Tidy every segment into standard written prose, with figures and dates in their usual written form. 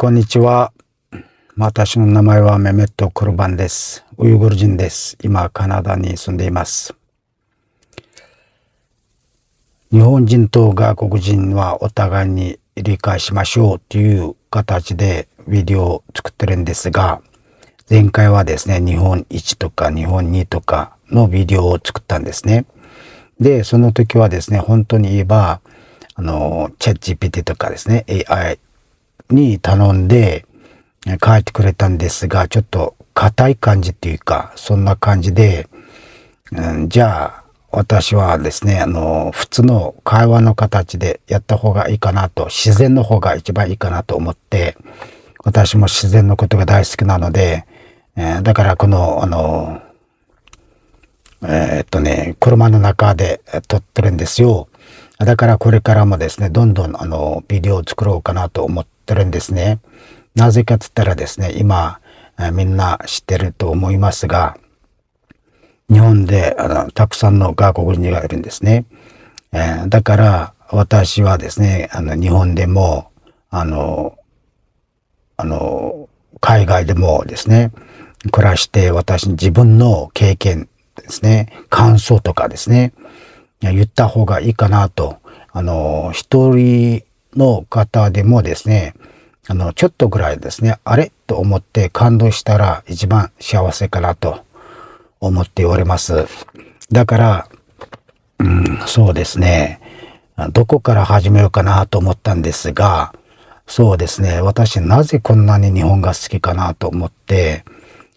こんにちは。私の名前はメメット・クルバンです。ウイグル人です。今、カナダに住んでいます。日本人と外国人はお互いに理解しましょうという形でビデオを作ってるんですが、前回はですね、日本1とか日本2とかのビデオを作ったんですね。で、その時はですね、本当に言えば、チャット GPT とかですね、AI に頼んで、書いてくれたんですが、ちょっと硬い感じっていうか、そんな感じで、じゃあ、私はですね、普通の会話の形でやった方がいいかなと、自然の方が一番いいかなと思って、私も自然のことが大好きなので、だからこの、車の中で撮ってるんですよ。だからこれからもですね、どんどんビデオを作ろうかなと思ってるんですね。なぜかって言ったらですね、今、みんな知ってると思いますが、日本でたくさんの外国人がいるんですね。だから私はですね、日本でも、海外でもですね、暮らして自分の経験ですね、感想とかですね、言った方がいいかなと、一人の方でもですね、ちょっとぐらいですね、あれと思って感動したら一番幸せかなと思っております。だから、そうですね、どこから始めようかなと思ったんですが、そうですね、私なぜこんなに日本が好きかなと思って、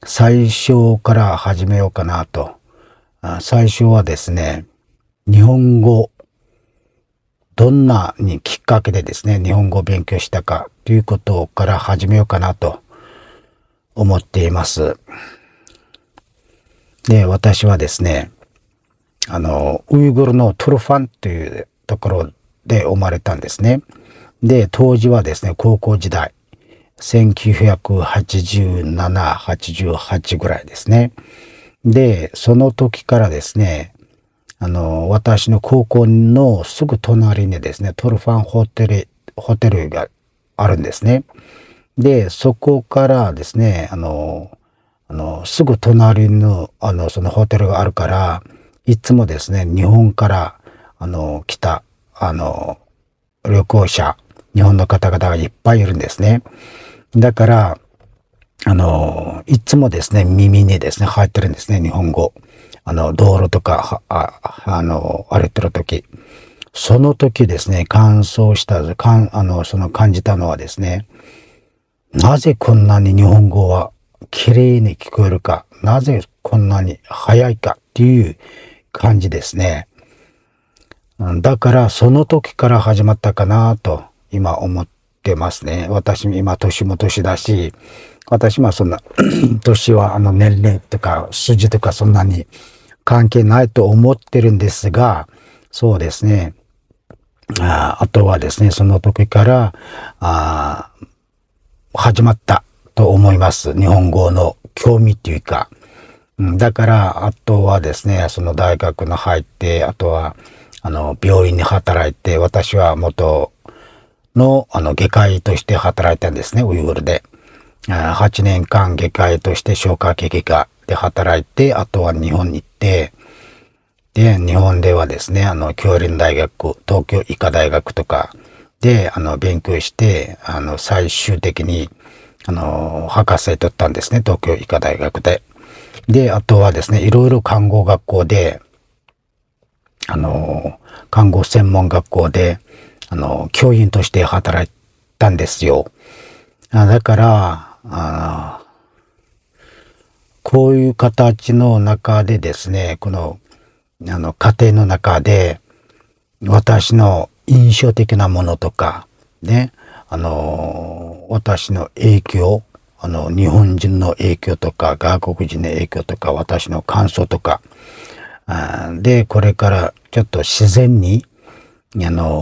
最初から始めようかなと。最初はですね、日本語、どんなにきっかけでですね、日本語を勉強したかということから始めようかなと思っています。で、私はですね、ウイグルのトルファンというところで生まれたんですね。で、当時はですね、高校時代、1987、88ぐらいですね。で、その時からですね、私の高校のすぐ隣にですね、トルファンホテルがあるんですね。で、そこからですね、すぐ隣の、そのホテルがあるから、いつもですね、日本から、来た、旅行者、日本の方々がいっぱいいるんですね。だから、いつもですね、耳にですね、入ってるんですね、日本語。道路とか、歩いてる時。その時ですね、その感じたのはですね、なぜこんなに日本語は綺麗に聞こえるか、なぜこんなに早いかっていう感じですね。だからその時から始まったかなと今思ってますね。私も今年も年だし、私もそんな年は年齢とか数字とかそんなに関係ないと思ってるんですが、そうですね。あとはですね、その時から始まったと思います。日本語の興味っていうか。だから、あとはですね、その大学の入って、あとは、病院に働いて、私は元の、外科医として働いたんですね、ウイグルで。8年間外科医として消化器外科で働いて、あとは日本に行って、で、日本ではですね、杏林大学、東京医科大学とかで、勉強して、最終的に、博士取ったんですね、東京医科大学で。で、あとはですね、いろいろ看護学校で、看護専門学校で、教員として働いたんですよ。だから、こういう形の中でですね、この、家庭の中で、私の印象的なものとか、ね、私の影響、日本人の影響とか、外国人の影響とか、私の感想とか、で、これからちょっと自然に、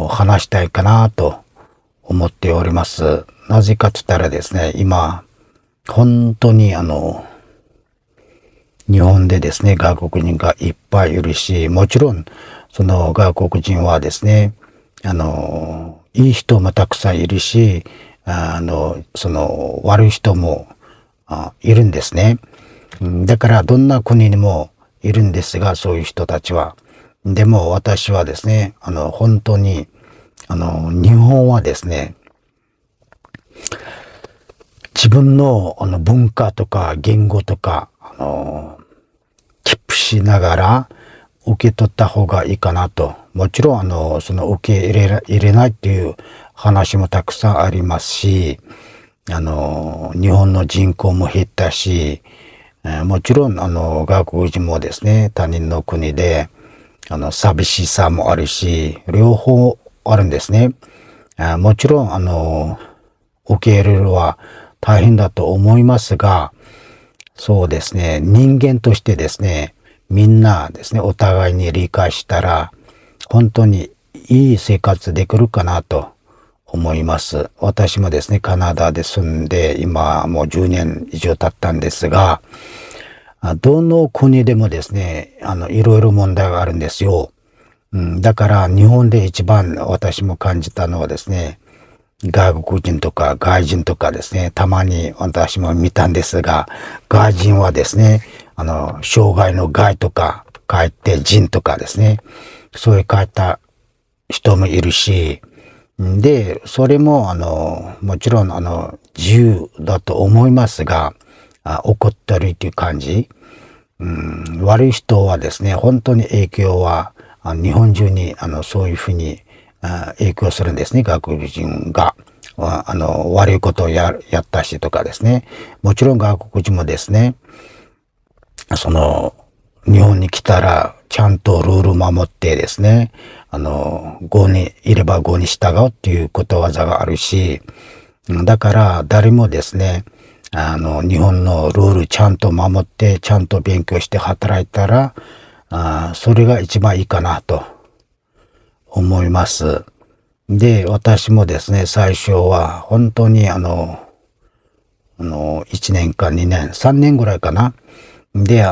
話したいかなと思っております。なぜかと言ったらですね、今、本当に日本でですね、外国人がいっぱいいるし、もちろん、その外国人はですね、いい人もたくさんいるし、悪い人もいるんですね。だからどんな国にもいるんですが、そういう人たちは。でも私はですね、本当に、日本はですね、自分の文化とか言語とか、キープしながら受け取った方がいいかなと。もちろん、受け入れないっていう話もたくさんありますし、日本の人口も減ったし、もちろん、外国人もですね、他人の国で、寂しさもあるし、両方あるんですね。もちろん、受け入れるのは大変だと思いますが、そうですね、人間としてですね、みんなですね、お互いに理解したら、本当にいい生活できるかなと思います。私もですね、カナダで住んで、今もう10年以上経ったんですが、どの国でもですね、いろいろ問題があるんですよ。だから日本で一番私も感じたのはですね、外国人とか外人とかですね、たまに私も見たんですが、外人はですね、障害の害とか書いて人とかですね、そういう書いた人もいるし、で、それももちろん自由だと思いますが、怒ったりっていう感じ。悪い人はですね、本当に影響は、日本中に、そういうふうに、影響するんですね、外国人が。悪いことをやったしとかですね。もちろん外国人もですね、日本に来たら、ちゃんとルール守ってですね、郷にいれば郷に従うっていうことわざがあるし、だから誰もですね、日本のルールちゃんと守って、ちゃんと勉強して働いたら、それが一番いいかなと思います。で、私もですね、最初は本当に1年か2年、3年ぐらいかな。で、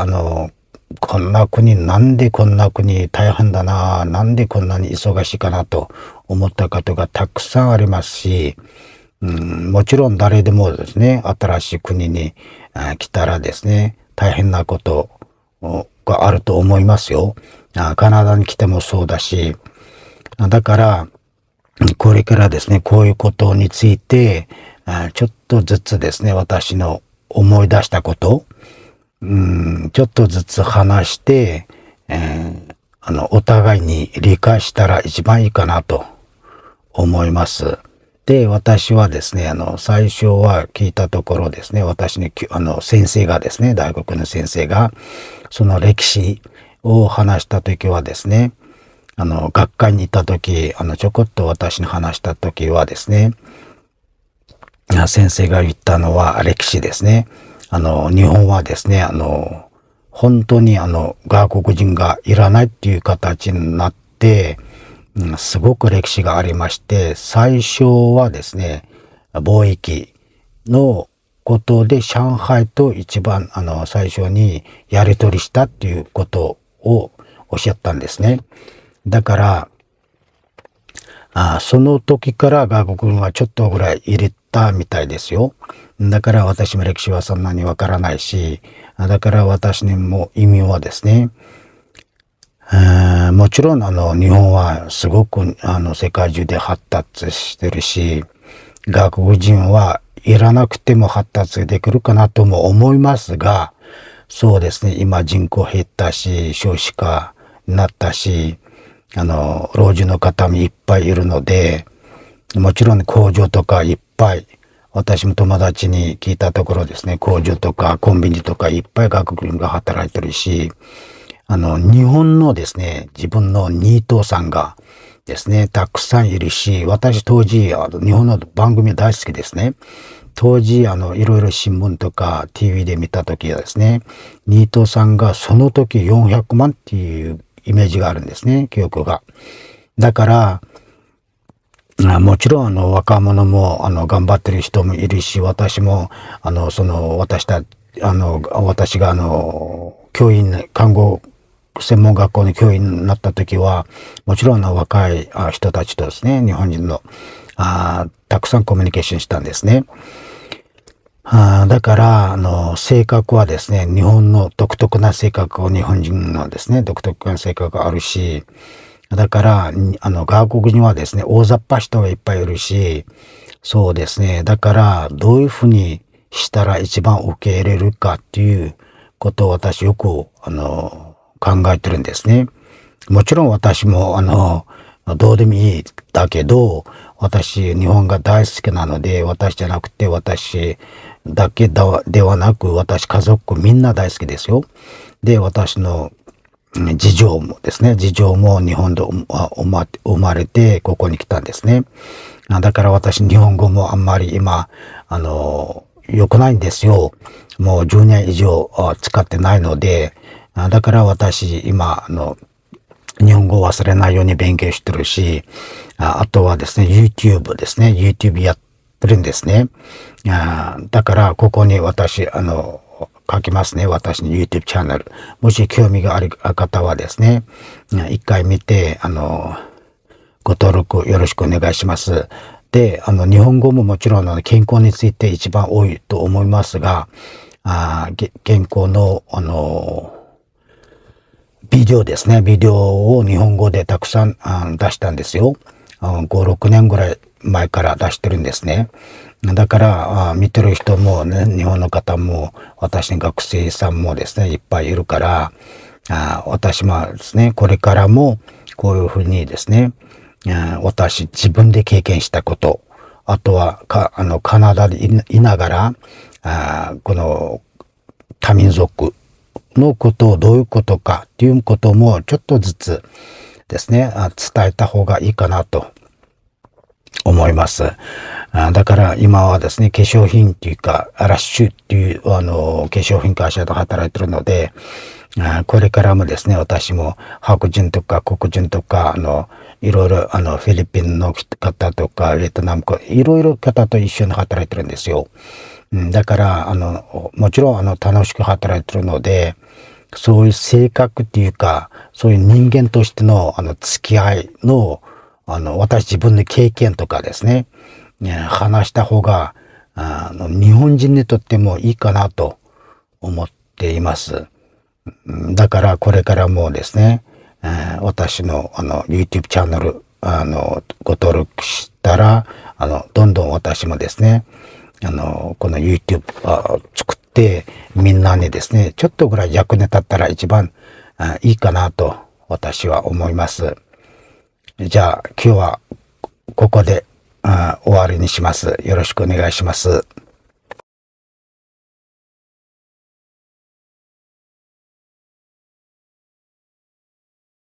こんな国、なんでこんな国大変だな、なんでこんなに忙しいかなと思ったことがたくさんありますし、もちろん誰でもですね、新しい国に来たらですね、大変なことがあると思いますよ。カナダに来てもそうだし、だから、これからですね、こういうことについて、ちょっとずつですね、私の思い出したこと、ちょっとずつ話して、お互いに理解したら一番いいかなと思います。で、私はですね、最初は聞いたところですね、私に、先生がですね、大学の先生が、その歴史を話したときはですね、学会に行ったとき、ちょこっと私に話したときはですね、先生が言ったのは歴史ですね。日本はですね、本当に外国人がいらないっていう形になって、すごく歴史がありまして、最初はですね、貿易のことで上海と一番最初にやり取りしたっていうことをおっしゃったんですね。だから、その時から外国人はちょっとぐらい入れたみたいですよ。だから私も歴史はそんなにわからないし、だから私にも意味はですね、もちろん日本はすごく世界中で発達してるし、外国人はいらなくても発達できるかなとも思いますが、そうですね、今人口減ったし、少子化になったし、老人の方もいっぱいいるので、もちろん工場とかいっぱい、私も友達に聞いたところですね、工場とかコンビニとかいっぱい外国人が働いてるし、日本のですね、自分のニートさんがですね、たくさんいるし、私当時、日本の番組大好きですね。当時、いろいろ新聞とか TV で見た時はですね、ニートさんがその時400万っていうイメージがあるんですね、記憶が。だから、もちろん若者も頑張ってる人もいるし、私も私が教員、看護専門学校の教員になった時は、もちろん若い人たちとですね、日本人のたくさんコミュニケーションしたんですね。だから、性格はですね、日本の独特な性格を日本人のですね、独特な性格があるし、だから、外国にはですね、大雑把人がいっぱいいるし、そうですね、だから、どういうふうにしたら一番受け入れるかっていうことを私よく、考えてるんですね。もちろん私も、どうでもいいだけど、私、日本が大好きなので、私じゃなくて、私だけではなく、私、家族、みんな大好きですよ。で、私の次女もですね、次女も日本で生まれて、ここに来たんですね。だから私、日本語もあんまり今、良くないんですよ。もう10年以上使ってないので、だから私、今、日本語を忘れないように勉強してるし、あとはですね、YouTube ですね。YouTube やってるんですね。だから、ここに私、書きますね。私の YouTube チャンネル。もし興味がある方はですね、一回見て、ご登録よろしくお願いします。で、日本語ももちろん健康について一番多いと思いますが、健康の、ビデオですね。ビデオを日本語でたくさん出したんですよ。5、6年ぐらい前から出してるんですね。だから見てる人もね、日本の方も私の学生さんもですね、いっぱいいるから、私もですね、これからもこういうふうにですね、私自分で経験したこと、あとはカナダでいながら、この多民族のことをどういうことかっていうこともちょっとずつですね、伝えた方がいいかなと思います。だから今はですね、化粧品っていうか、ラッシュっていう化粧品会社で働いてるので、これからもですね、私も白人とか黒人とか、いろいろフィリピンの方とか、ベトナムか、いろいろ方と一緒に働いてるんですよ。だから、もちろん、楽しく働いてるので、そういう性格っていうか、そういう人間としての、付き合いの、私自分の経験とかですね、話した方が、日本人にとってもいいかなと思っています。だから、これからもですね、私の、YouTube チャンネル、ご登録したら、どんどん私もですね、この YouTube 作って、みんなにですね、ちょっとぐらい役に立ったら一番いいかなと私は思います。じゃあ今日はここで終わりにします。よろしくお願いします。